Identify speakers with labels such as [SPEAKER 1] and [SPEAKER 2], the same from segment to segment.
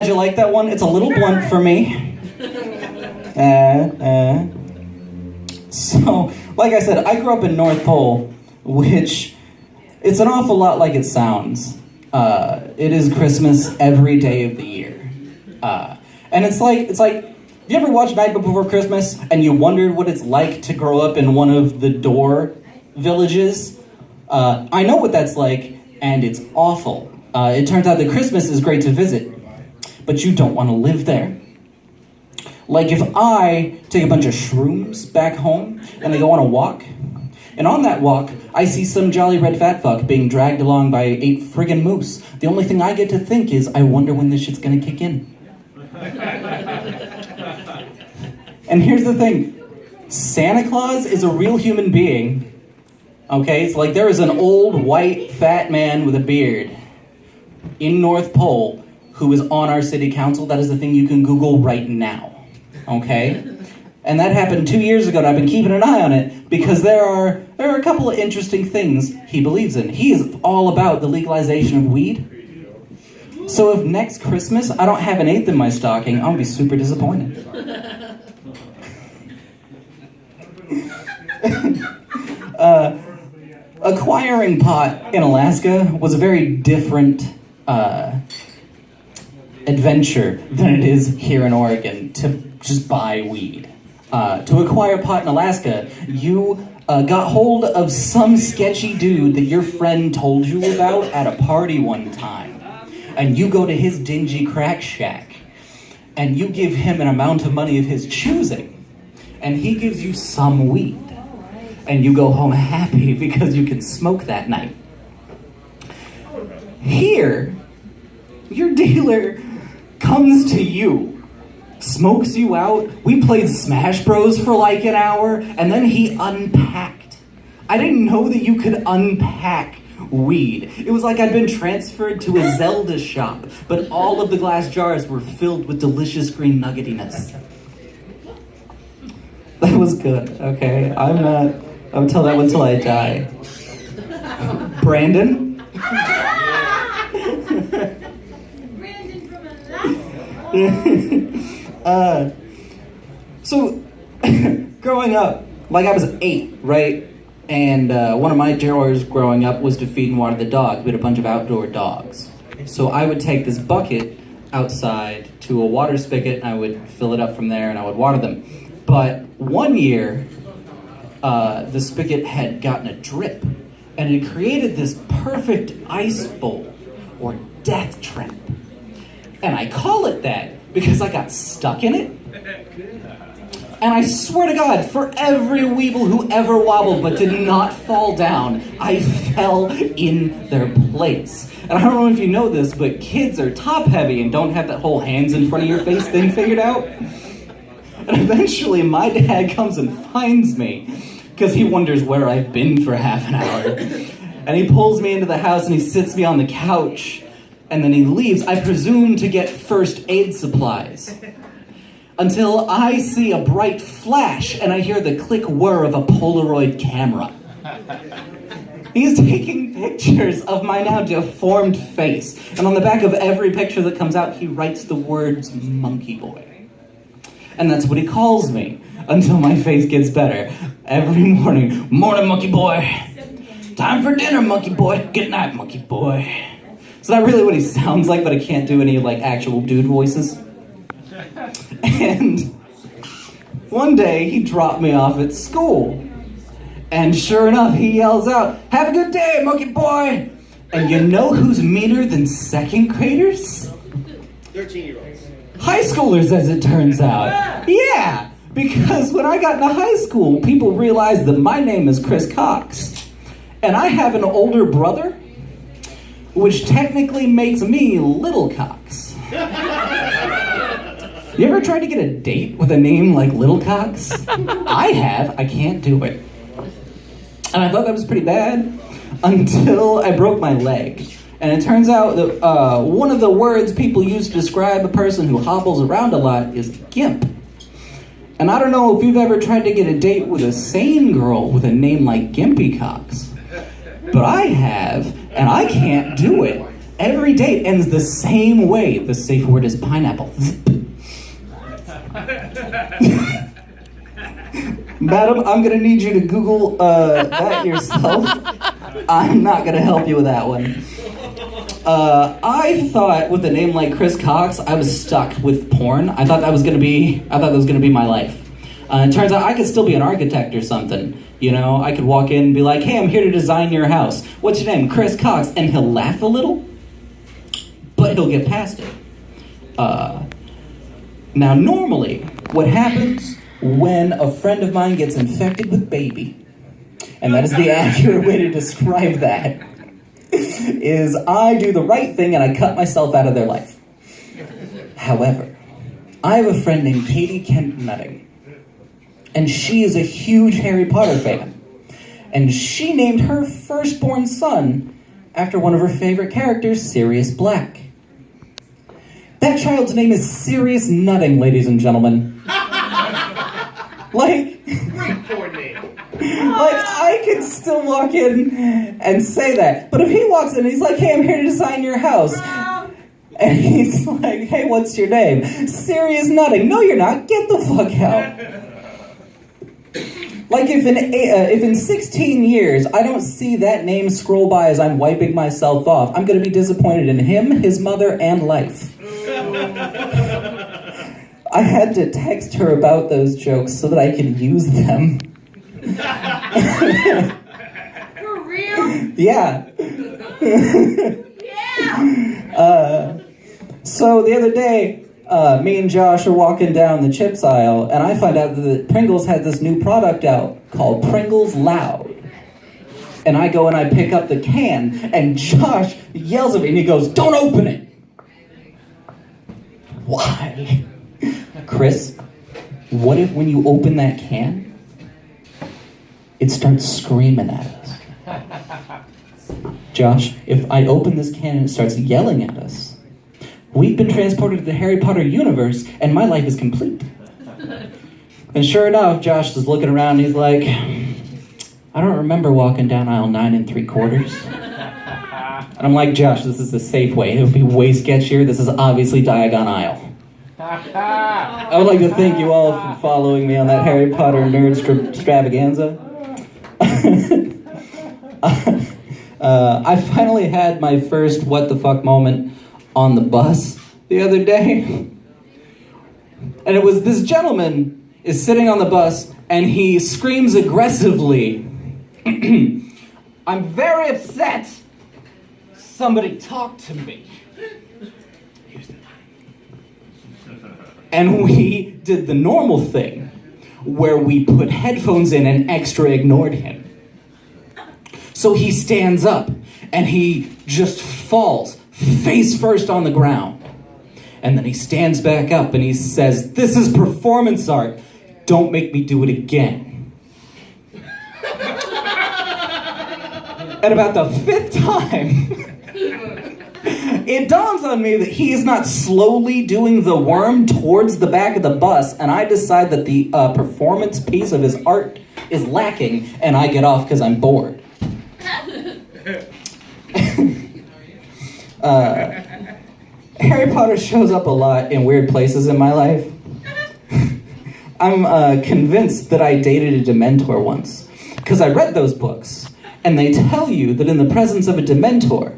[SPEAKER 1] Did you like that one? It's a little blunt for me. So, like I said, I grew up in North Pole, which it's an awful lot like it sounds. It is Christmas every day of the year. And it's like, you ever watched Night Before Christmas and you wondered what it's like to grow up in one of the Door villages? I know what that's like, and it's awful. It turns out that Christmas is great to visit, but you don't want to live there. Like if I take a bunch of shrooms back home and they go on a walk, and on that walk, I see some jolly red fat fuck being dragged along by 8 friggin' moose. The only thing I get to think is, I wonder when this shit's gonna kick in. And here's the thing, Santa Claus is a real human being. Okay, it's like there is an old white fat man with a beard in North Pole who is on our city council. That is the thing you can Google right now. Okay? And that happened 2 years ago, and I've been keeping an eye on it because there are a couple of interesting things he believes in. He is all about the legalization of weed. So if next Christmas I don't have an eighth in my stocking, I'm gonna be super disappointed. Acquiring pot in Alaska was a very different adventure than it is here in Oregon to just buy weed. To acquire pot in Alaska, you got hold of some sketchy dude that your friend told you about at a party one time. And you go to his dingy crack shack, and you give him an amount of money of his choosing, and he gives you some weed. And you go home happy because you can smoke that night. Here, your dealer comes to you, smokes you out. We played Smash Bros for like an hour, and then he unpacked. I didn't know that you could unpack weed. It was like I'd been transferred to a Zelda shop, but all of the glass jars were filled with delicious green nuggetiness. That was good, okay? I'll tell that one till I die. Brandon?
[SPEAKER 2] Brandon from Alaska.
[SPEAKER 1] So, growing up, like I was 8, right? And one of my chores growing up was to feed and water the dogs. We had a bunch of outdoor dogs. So I would take this bucket outside to a water spigot, and I would fill it up from there, and I would water them. But one year, the spigot had gotten a drip, and it created this perfect ice bowl, or death trap. And I call it that because I got stuck in it. And I swear to God, for every weeble who ever wobbled but did not fall down, I fell in their place. And I don't know if you know this, but kids are top heavy and don't have that whole hands in front of your face thing figured out. And eventually my dad comes and finds me because he wonders where I've been for half an hour. And he pulls me into the house and he sits me on the couch. And then he leaves, I presume to get first aid supplies. Until I see a bright flash and I hear the click whir of a Polaroid camera. He's taking pictures of my now deformed face. And on the back of every picture that comes out, he writes the words monkey boy. And that's what he calls me until my face gets better. Every morning, morning monkey boy. Time for dinner monkey boy. Good night monkey boy. It's not really what he sounds like, but I can't do any like actual dude voices. And one day he dropped me off at school. And sure enough, he yells out, "Have a good day, monkey boy!" And you know who's meaner than second graders?
[SPEAKER 3] 13-year-olds.
[SPEAKER 1] High schoolers, as it turns out. Yeah, because when I got into high school, people realized that my name is Kris Cox. And I have an older brother, which technically makes me Little Cox. You ever tried to get a date with a name like Little Cox? I have. I can't do it. And I thought that was pretty bad until I broke my leg. And it turns out that one of the words people use to describe a person who hobbles around a lot is gimp. And I don't know if you've ever tried to get a date with a sane girl with a name like Gimpy Cox. But I have, and I can't do it. Every date ends the same way. The safe word is pineapple. Madam, I'm gonna need you to Google that yourself. I'm not gonna help you with that one. I thought with a name like Kris Cox, I was stuck with porn. I thought that was gonna be my life. It turns out I could still be an architect or something. You know, I could walk in and be like, hey, I'm here to design your house. What's your name? Kris Cox. And he'll laugh a little, but he'll get past it. Now, normally, what happens when a friend of mine gets infected with baby, and that is the accurate way to describe that, is I do the right thing and I cut myself out of their life. However, I have a friend named Katie Kent Nutting, and she is a huge Harry Potter fan. And she named her firstborn son after one of her favorite characters, Sirius Black. That child's name is Sirius Nutting, ladies and gentlemen. Like,
[SPEAKER 3] Great porn name.
[SPEAKER 1] I could still walk in and say that. But if he walks in and he's like, hey, I'm here to design your house. And he's like, hey, what's your name? Sirius Nutting. No, you're not. Get the fuck out. Like, if in 16 years I don't see that name scroll by as I'm wiping myself off, I'm going to be disappointed in him, his mother, and life. I had to text her about those jokes so that I could use them.
[SPEAKER 2] For real?
[SPEAKER 1] Yeah.
[SPEAKER 2] Yeah!
[SPEAKER 1] So the other day, me and Josh are walking down the chips aisle, and I find out that Pringles had this new product out called Pringles Loud. And I go and I pick up the can, and Josh yells at me, and he goes, don't open it! Why? Chris, what if when you open that can, it starts screaming at us? Josh, if I open this can and it starts yelling at us, we've been transported to the Harry Potter universe, and my life is complete. And sure enough, Josh is looking around, and he's like, I don't remember walking down aisle 9 3/4. And I'm like, Josh, this is the safe way. It would be way sketchier. This is obviously Diagon Aisle. I would like to thank you all for following me on that Harry Potter nerd extravaganza. I finally had my first what the fuck moment on the bus the other day. And it was this gentleman is sitting on the bus and he screams aggressively, I'm very upset. Somebody talk to me. And we did the normal thing where we put headphones in and extra ignored him. So he stands up and he just falls face first on the ground. And then he stands back up and he says, this is performance art. Don't make me do it again. And about the 5th time, it dawns on me that he is not slowly doing the worm towards the back of the bus, and I decide that the performance piece of his art is lacking, and I get off because I'm bored. Harry Potter shows up a lot in weird places in my life. I'm convinced that I dated a Dementor once, because I read those books, and they tell you that in the presence of a Dementor,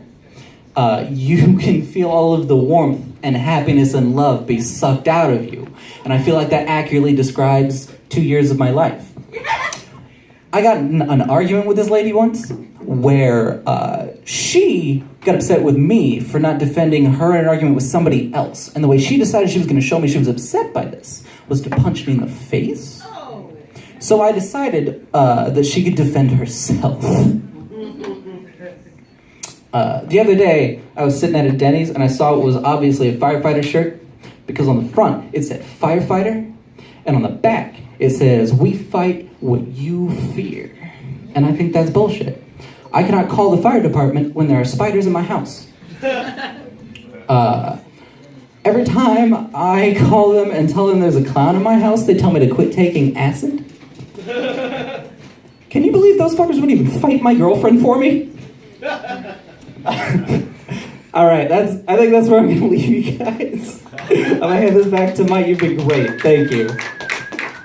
[SPEAKER 1] you can feel all of the warmth and happiness and love be sucked out of you. And I feel like that accurately describes 2 years of my life. I got in an argument with this lady once where she got upset with me for not defending her in an argument with somebody else. And the way she decided she was going to show me she was upset by this was to punch me in the face.
[SPEAKER 2] Oh.
[SPEAKER 1] So I decided that she could defend herself. The other day, I was sitting at a Denny's and I saw what was obviously a firefighter shirt because on the front it said firefighter and on the back it says we fight what you fear. And I think that's bullshit. I cannot call the fire department when there are spiders in my house. Every time I call them and tell them there's a clown in my house, they tell me to quit taking acid. Can you believe those fuckers wouldn't even fight my girlfriend for me? All right, I think that's where I'm gonna leave you guys. I'm gonna hand this back to Mike. You've been great. Thank you.